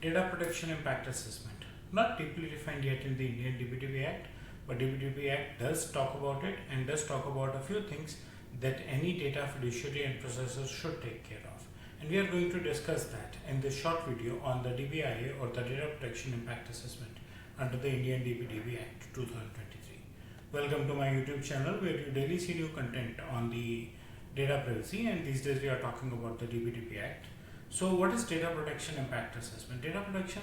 Data Protection Impact Assessment. Not deeply defined yet in the Indian DPDP Act, but DPDP Act does talk about it and does talk about a few things that any data fiduciary and processor should take care of. And we are going to discuss that in this short video on the DPIA or the Data Protection Impact Assessment under the Indian DPDP Act 2023. Welcome to my YouTube channel where you daily see new content on the data privacy, and these days we are talking about the DPDP Act. So what is Data Protection Impact Assessment? Data Protection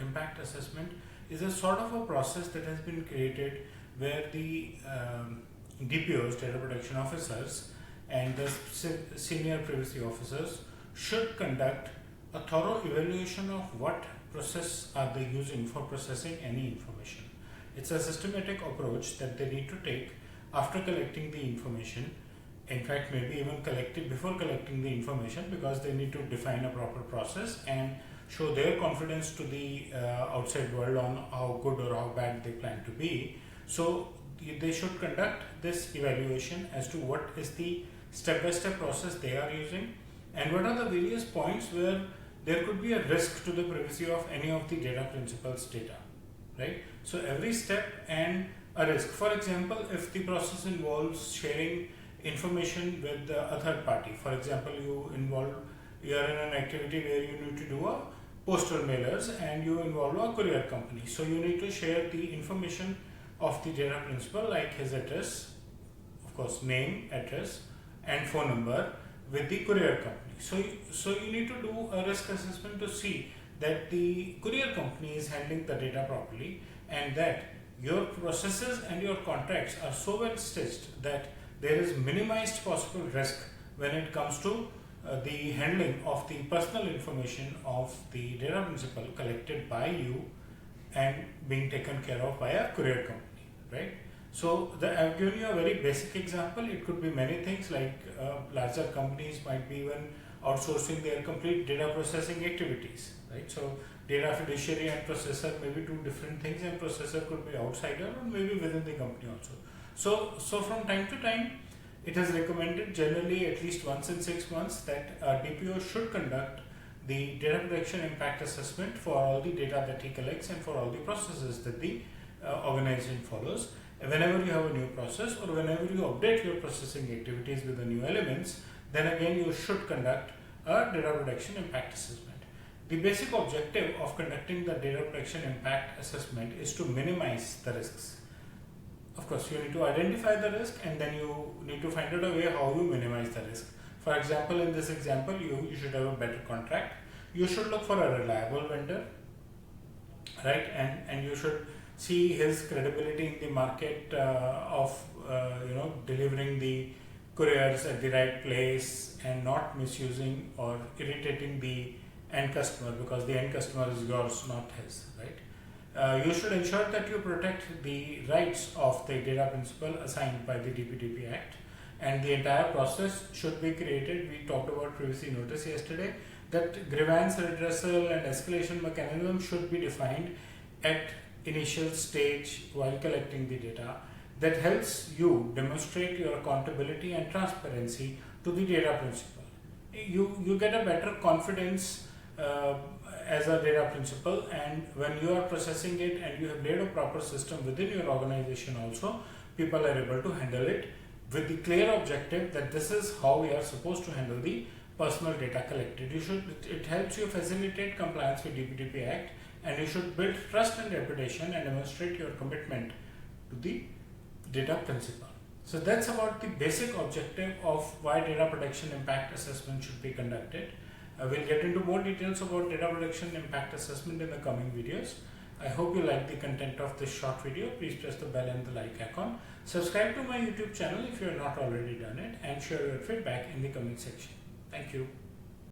Impact Assessment is a sort of a process that has been created where the DPOs, Data Protection Officers, and the senior privacy officers should conduct a thorough evaluation of what process are they using for processing any information. It's a systematic approach that they need to take after collecting the information. In fact, maybe even before collecting the information, because they need to define a proper process and show their confidence to the outside world on how good or how bad they plan to be. So they should conduct this evaluation as to what is the step-by-step process they are using and what are the various points where there could be a risk to the privacy of any of the data principals' data, right? So every step and a risk. For example, if the process involves sharing information with a third party, for example, you are in an activity where you need to do a postal mailers and you involve a courier company. So you need to share the information of the data principal, like his address, of course, name, address, and phone number with the courier company. So you need to do a risk assessment to see that the courier company is handling the data properly and that your processes and your contracts are so well stitched that there is minimized possible risk when it comes to the handling of the personal information of the data principal collected by you and being taken care of by a courier company, right? So I've given you a very basic example. It could be many things, like larger companies might be even outsourcing their complete data processing activities, right? So data fiduciary and processor may be two different things, and processor could be outsider or maybe within the company also. So from time to time, it is recommended generally at least once in 6 months that a DPO should conduct the data protection impact assessment for all the data that he collects and for all the processes that the organization follows. Whenever you have a new process or whenever you update your processing activities with the new elements, then again you should conduct a data protection impact assessment. The basic objective of conducting the data protection impact assessment is to minimize the risks. Of course, you need to identify the risk and then you need to find out a way how you minimize the risk. For example, in this example, you should have a better contract. You should look for a reliable vendor, right? And you should see his credibility in the market of delivering the couriers at the right place and not misusing or irritating the end customer, because the end customer is yours, not his, right? You should ensure that you protect the rights of the data principal assigned by the DPDP Act, and the entire process should be created. We talked about privacy notice yesterday, that grievance redressal and escalation mechanism should be defined at initial stage while collecting the data. That helps you demonstrate your accountability and transparency to the data principal. You get a better confidence as a data principal, and when you are processing it and you have laid a proper system within your organization also, people are able to handle it with the clear objective that this is how we are supposed to handle the personal data collected. It helps you facilitate compliance with DPDP Act, and you should build trust and reputation and demonstrate your commitment to the data principal. So that's about the basic objective of why data protection impact assessment should be conducted. We'll get into more details about data protection impact assessment in the coming videos. I hope you like the content of this short video. Please press the bell and the like icon. Subscribe to my YouTube channel if you have not already done it, and share your feedback in the comment section. Thank you.